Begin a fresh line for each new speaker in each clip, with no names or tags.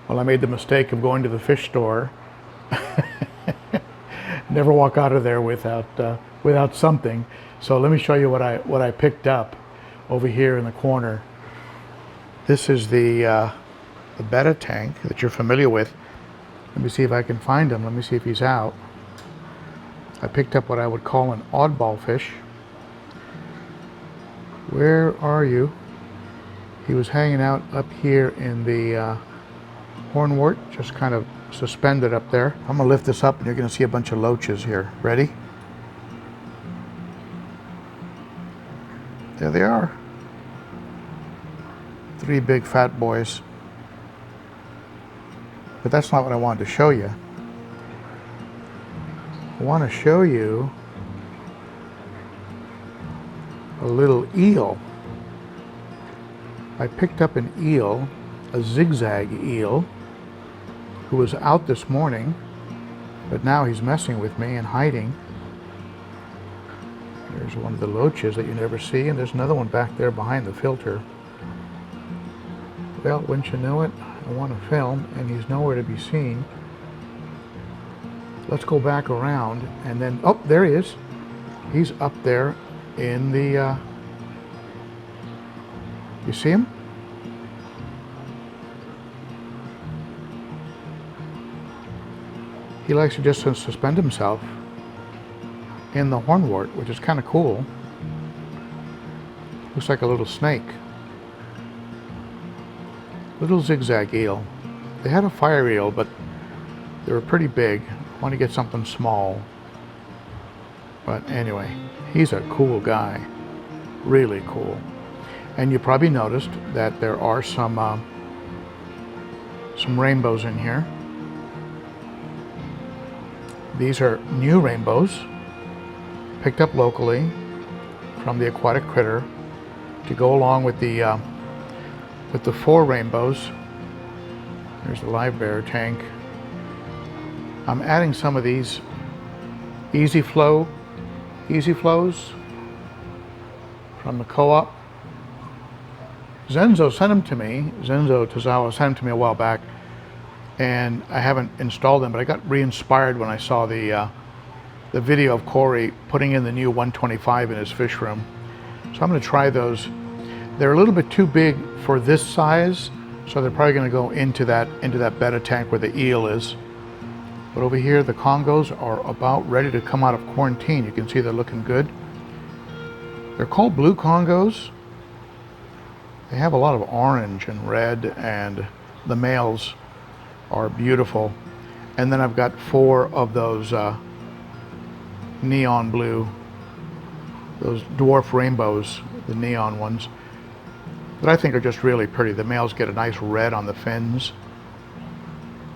Well, I made the mistake of going to the fish store. Never walk out of there without something. So let me show you what I picked up over here in the corner. This is the betta tank that you're familiar with. Let me see if I can find him. Let me see if he's out. I picked up what I would call an oddball fish. Where are you? He was hanging out up here in the hornwort, just kind of suspended up there. I'm gonna lift this up and you're gonna see a bunch of loaches here. Ready? There they are. 3 big fat boys. But that's not what I wanted to show you. I want to show you a little eel. I picked up an eel, a zigzag eel, who was out this morning, but now he's messing with me and hiding. There's one of the loaches that you never see, and there's another one back there behind the filter. Well, wouldn't you know it, I want to film, and he's nowhere to be seen. Let's go back around, and then, oh, there he is. He's up there in the, you see him? He likes to just suspend himself in the hornwort, which is kind of cool. Looks like a little snake. Little zigzag eel. They had a fire eel, but they were pretty big. I want to get something small. But anyway, he's a cool guy. Really cool. And you probably noticed that there are some rainbows in here. These are new rainbows, picked up locally from the Aquatic Critter to go along with the 4 rainbows. There's the live bear tank. I'm adding some of these easy flows from the co-op. Zenzo sent them to me. Zenzo Tozawa sent them to me a while back, and I haven't installed them, but I got re-inspired when I saw the video of Corey putting in the new 125 in his fish room. So I'm going to try those. They're a little bit too big for this size, so they're probably going to go into that betta tank where the eel is. But over here, the Congos are about ready to come out of quarantine. You can see they're looking good. They're called blue Congos. They have a lot of orange and red, and the males are beautiful. And then I've got 4 of those neon blue, those dwarf rainbows, the neon ones, that I think are just really pretty. The males get a nice red on the fins.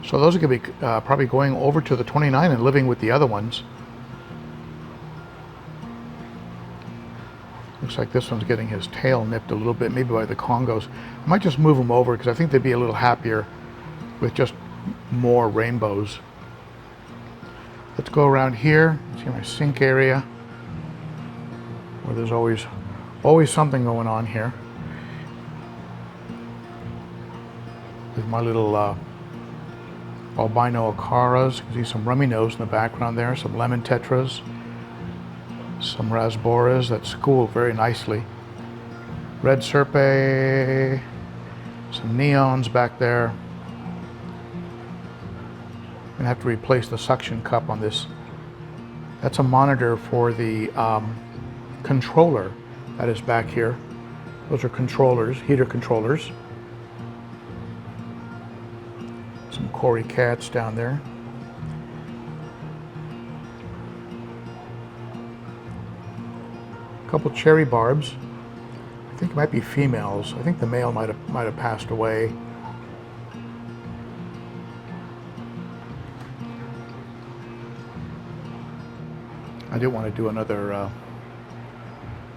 So those are going to be probably going over to the 29 and living with the other ones. Looks like this one's getting his tail nipped a little bit, maybe by the Congos. I might just move them over because I think they'd be a little happier with just more rainbows. Let's go around here. See my sink area, where there's always something going on here. With my little albino acaras. You can see some rummy nose in the background there, some lemon tetras, some rasboras that school very nicely. Red serpe, some neons back there. I'm gonna have to replace the suction cup on this. That's a monitor for the controller that is back here. Those are controllers, heater controllers. Some Cory cats down there. A couple cherry barbs. I think it might be females. I think the male might have passed away. I didn't want to do another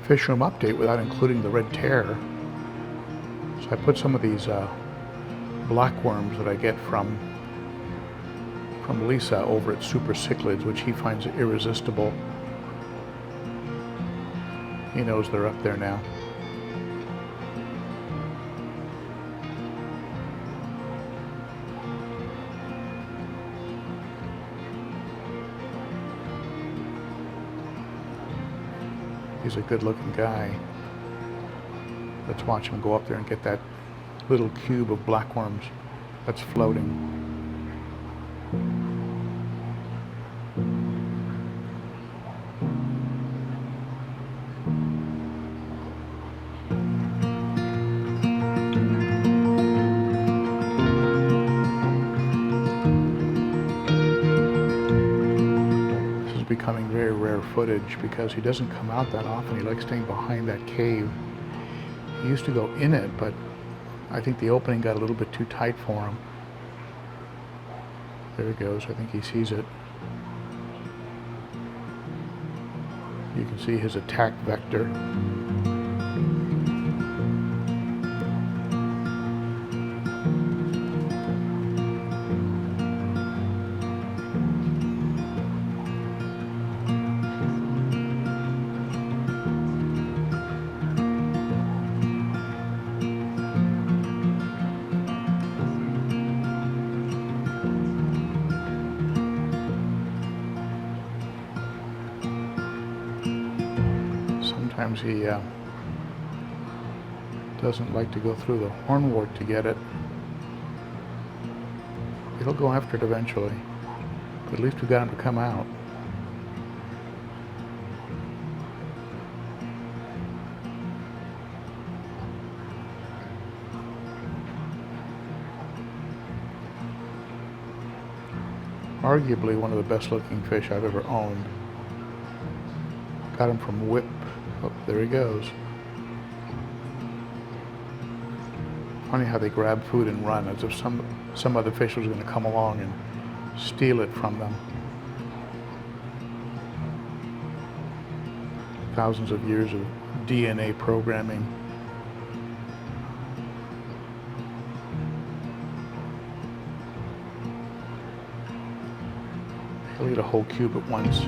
fish room update without including the red tear. So I put some of these blackworms that I get from Lisa over at Super Cichlids, which he finds irresistible. He knows they're up there now. He's a good-looking guy. Let's watch him go up there and get that little cube of blackworms that's floating. Becoming very rare footage because he doesn't come out that often. He likes staying behind that cave. He used to go in it, but I think the opening got a little bit too tight for him. There he goes. I think he sees it. You can see his attack vector. Sometimes he doesn't like to go through the hornwort to get it. He'll go after it eventually, but at least we got him to come out. Arguably one of the best looking fish I've ever owned. Got him from Whip. Oh, there he goes. Funny how they grab food and run, as if some other fish was going to come along and steal it from them. Thousands of years of DNA programming. He'll eat a whole cube at once.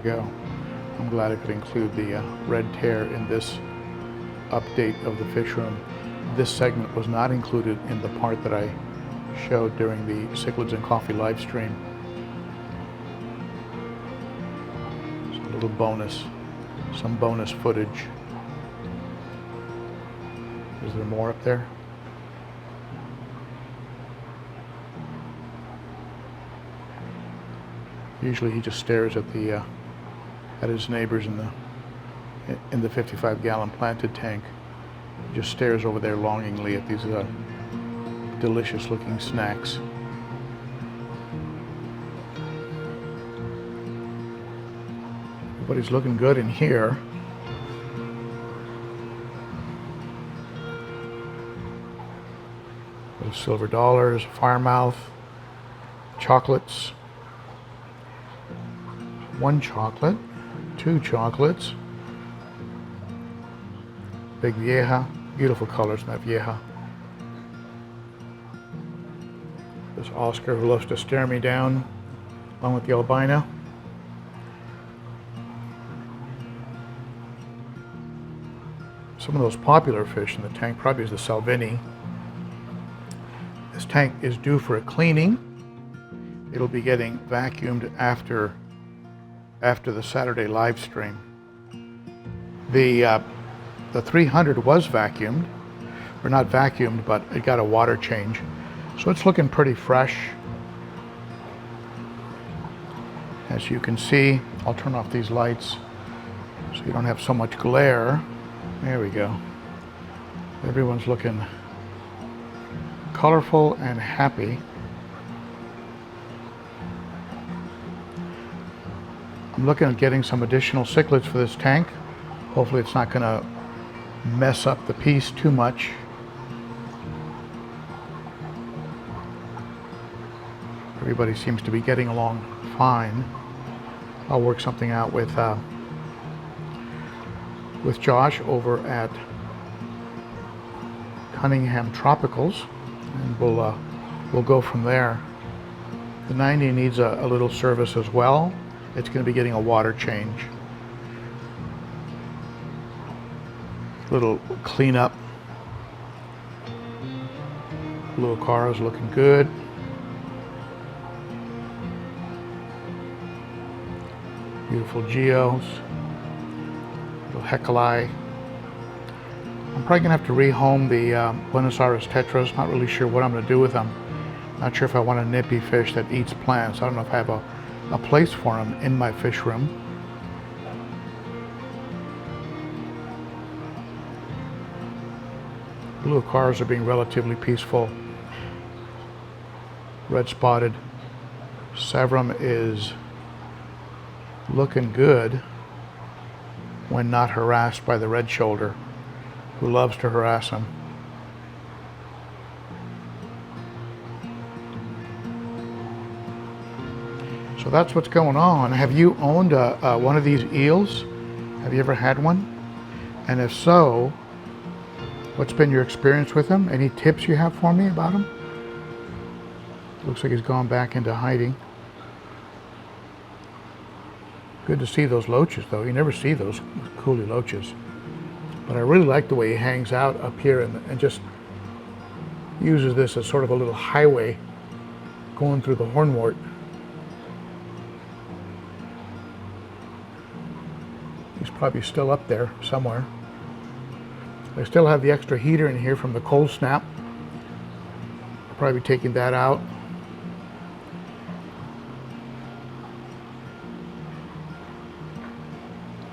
Go. I'm glad I could include the red tear in this update of the fish room. This segment was not included in the part that I showed during the Cichlids and Coffee live stream. So a little bonus, some bonus footage. Is there more up there? Usually he just stares at the at his neighbors in the 55-gallon planted tank. He just stares over there longingly at these delicious looking snacks. Everybody's looking good in here. Little silver dollars, firemouth, chocolates. One chocolate. 2 chocolates. Big vieja, beautiful colors in that vieja. This Oscar who loves to stare me down, along with the albino. Some of those popular fish in the tank probably is the Salvini. This tank is due for a cleaning. It'll be getting vacuumed after the Saturday live stream. The 300 was vacuumed, or not vacuumed, but it got a water change. So it's looking pretty fresh. As you can see, I'll turn off these lights so you don't have so much glare. There we go. Everyone's looking colorful and happy. I'm looking at getting some additional cichlids for this tank. Hopefully it's not going to mess up the piece too much. Everybody seems to be getting along fine. I'll work something out with Josh over at Cunningham Tropicals, and we'll go from there. The 90 needs a little service as well. it's going to be getting a water change. Little cleanup. Blue Ochart is looking good. Beautiful geos. Little Hecali. I'm probably gonna have to rehome the Buenos Aires tetras. Not really sure what I'm gonna do with them. Not sure if I want a nippy fish that eats plants. I don't know if I have a place for them in my fish room. Blue Ochars are being relatively peaceful. Red spotted Severum is looking good when not harassed by the red shoulder, who loves to harass him. So that's what's going on. Have you owned one of these eels? Have you ever had one? And if so, what's been your experience with them? Any tips you have for me about them? Looks like he's gone back into hiding. Good to see those loaches though. You never see those coolie loaches. But I really like the way he hangs out up here and just uses this as sort of a little highway going through the hornwort. He's probably still up there somewhere. I still have the extra heater in here from the cold snap. I'll probably be taking that out.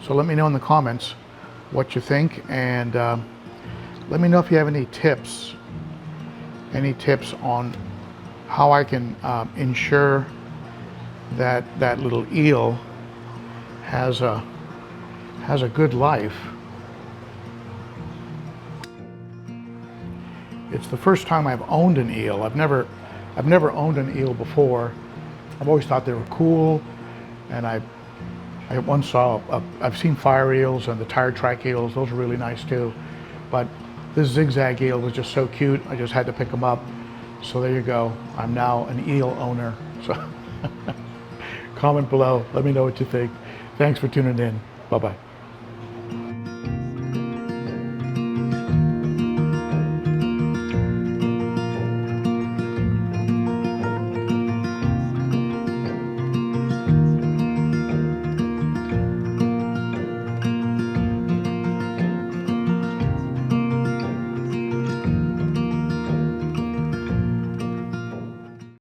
So let me know in the comments what you think, and let me know if you have any tips on how I can ensure that that little eel has a good life. It's the first time I've owned an eel. I've never owned an eel before. I've always thought they were cool, and I once saw, I've seen fire eels and the tire track eels. Those are really nice too. But this zigzag eel was just so cute. I just had to pick them up. So there you go. I'm now an eel owner. So comment below. Let me know what you think. Thanks for tuning in. Bye-bye.